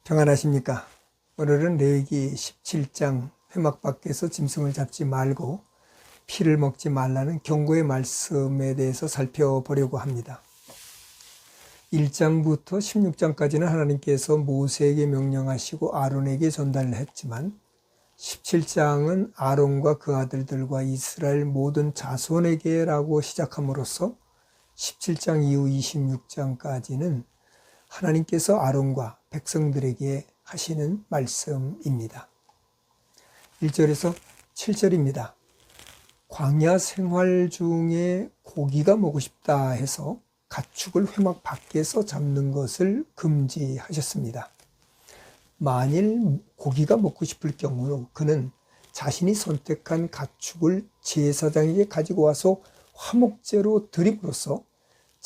평안하십니까? 오늘은 레위기 17장 회막 밖에서 짐승을 잡지 말고 피를 먹지 말라는 경고의 말씀에 대해서 살펴보려고 합니다. 1장부터 16장까지는 하나님께서 모세에게 명령하시고 아론에게 전달했지만 17장은 아론과 그 아들들과 이스라엘 모든 자손에게라고 시작함으로써 17장 이후 26장까지는 하나님께서 아론과 백성들에게 하시는 말씀입니다. 1절에서 7절입니다. 광야 생활 중에 고기가 먹고 싶다 해서 가축을 회막 밖에서 잡는 것을 금지하셨습니다. 만일 고기가 먹고 싶을 경우 그는 자신이 선택한 가축을 제사장에게 가지고 와서 화목제로 드림으로써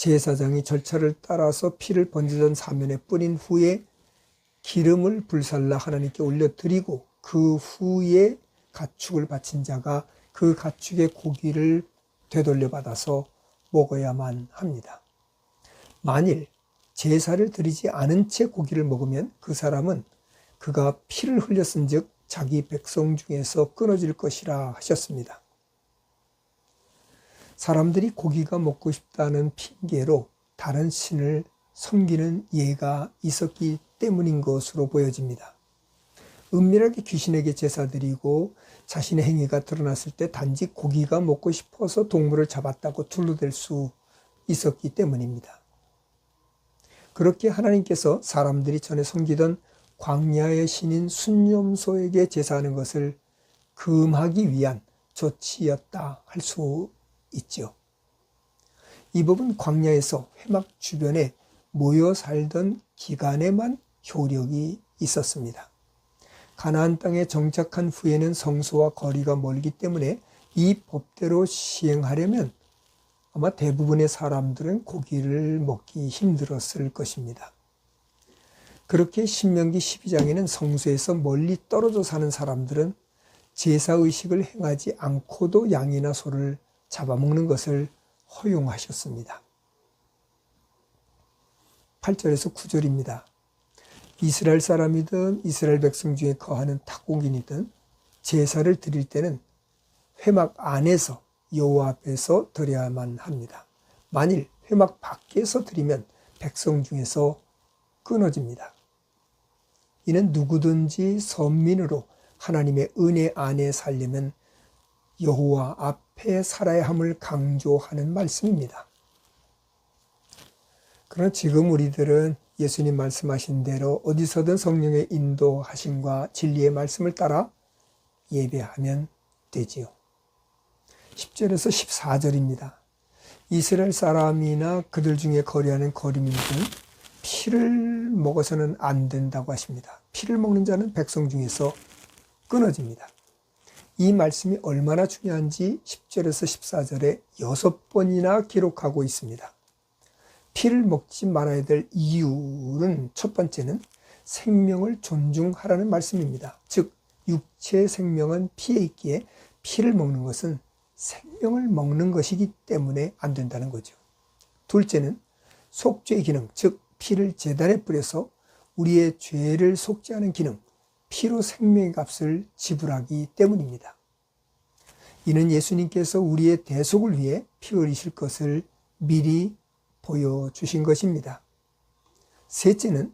제사장이 절차를 따라서 피를 번제전 사면에 뿌린 후에 기름을 불살라 하나님께 올려드리고 그 후에 가축을 바친 자가 그 가축의 고기를 되돌려 받아서 먹어야만 합니다. 만일 제사를 드리지 않은 채 고기를 먹으면 그 사람은 그가 피를 흘렸은 즉 자기 백성 중에서 끊어질 것이라 하셨습니다. 사람들이 고기가 먹고 싶다는 핑계로 다른 신을 섬기는 예가 있었기 때문인 것으로 보여집니다. 은밀하게 귀신에게 제사 드리고 자신의 행위가 드러났을 때 단지 고기가 먹고 싶어서 동물을 잡았다고 둘러댈 수 있었기 때문입니다. 그렇게 하나님께서 사람들이 전에 섬기던 광야의 신인 순념소에게 제사하는 것을 금하기 위한 조치였다 할 수 있죠. 이 법은 광야에서 회막 주변에 모여 살던 기간에만 효력이 있었습니다. 가나안 땅에 정착한 후에는 성소와 거리가 멀기 때문에 이 법대로 시행하려면 아마 대부분의 사람들은 고기를 먹기 힘들었을 것입니다. 그렇게 신명기 12장에는 성소에서 멀리 떨어져 사는 사람들은 제사의식을 행하지 않고도 양이나 소를 잡아먹는 것을 허용하셨습니다. 8절에서 9절입니다. 이스라엘 사람이든 이스라엘 백성 중에 거하는 타국인이든 제사를 드릴 때는 회막 안에서 여호와 앞에서 드려야만 합니다. 만일 회막 밖에서 드리면 백성 중에서 끊어집니다. 이는 누구든지 선민으로 하나님의 은혜 안에 살려면 여호와 앞에 살아야 함을 강조하는 말씀입니다. 그러나 지금 우리들은 예수님 말씀하신 대로 어디서든 성령의 인도하심과 진리의 말씀을 따라 예배하면 되지요. 10절에서 14절입니다. 이스라엘 사람이나 그들 중에 거류하는 거류민들은 피를 먹어서는 안 된다고 하십니다. 피를 먹는 자는 백성 중에서 끊어집니다. 이 말씀이 얼마나 중요한지 10절에서 14절에 6번이나 기록하고 있습니다. 피를 먹지 말아야 될 이유는 첫 번째는 생명을 존중하라는 말씀입니다. 즉 육체의 생명은 피에 있기에 피를 먹는 것은 생명을 먹는 것이기 때문에 안 된다는 거죠. 둘째는 속죄의 기능, 즉 피를 제단에 뿌려서 우리의 죄를 속죄하는 기능, 피로 생명의 값을 지불하기 때문입니다. 이는 예수님께서 우리의 대속을 위해 피 흘리실 것을 미리 보여주신 것입니다. 셋째는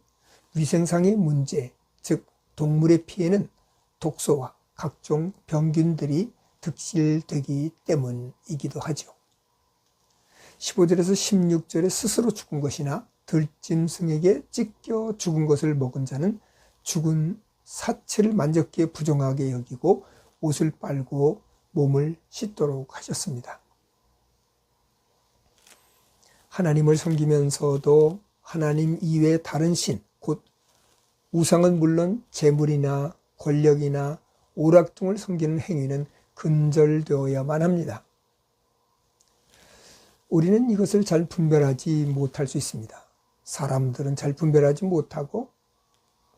위생상의 문제, 즉 동물의 피에는 독소와 각종 병균들이 득실되기 때문이기도 하죠. 15절에서 16절에 스스로 죽은 것이나 들짐승에게 찢겨 죽은 것을 먹은 자는 죽은 사체를 만졌기에 부정하게 여기고 옷을 빨고 몸을 씻도록 하셨습니다. 하나님을 섬기면서도 하나님 이외의 다른 신, 곧 우상은 물론 재물이나 권력이나 오락 등을 섬기는 행위는 근절되어야만 합니다. 우리는 이것을 잘 분별하지 못할 수 있습니다. 사람들은 잘 분별하지 못하고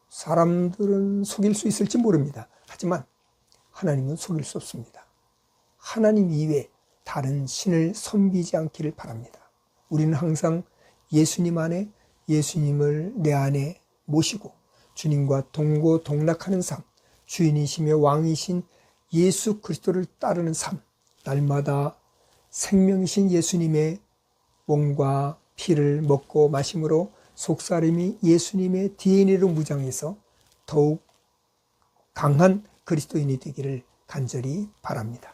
사람들은 속일 수 있을지 모릅니다. 하지만 하나님은 속일 수 없습니다. 하나님 이외에 다른 신을 섬기지 않기를 바랍니다. 우리는 항상 예수님 안에 예수님을 내 안에 모시고 주님과 동고동락하는 삶, 주인이시며 왕이신 예수 그리스도를 따르는 삶, 날마다 생명이신 예수님의 몸과 피를 먹고 마심으로 속사람이 예수님의 DNA로 무장해서 더욱 강한 그리스도인이 되기를 간절히 바랍니다.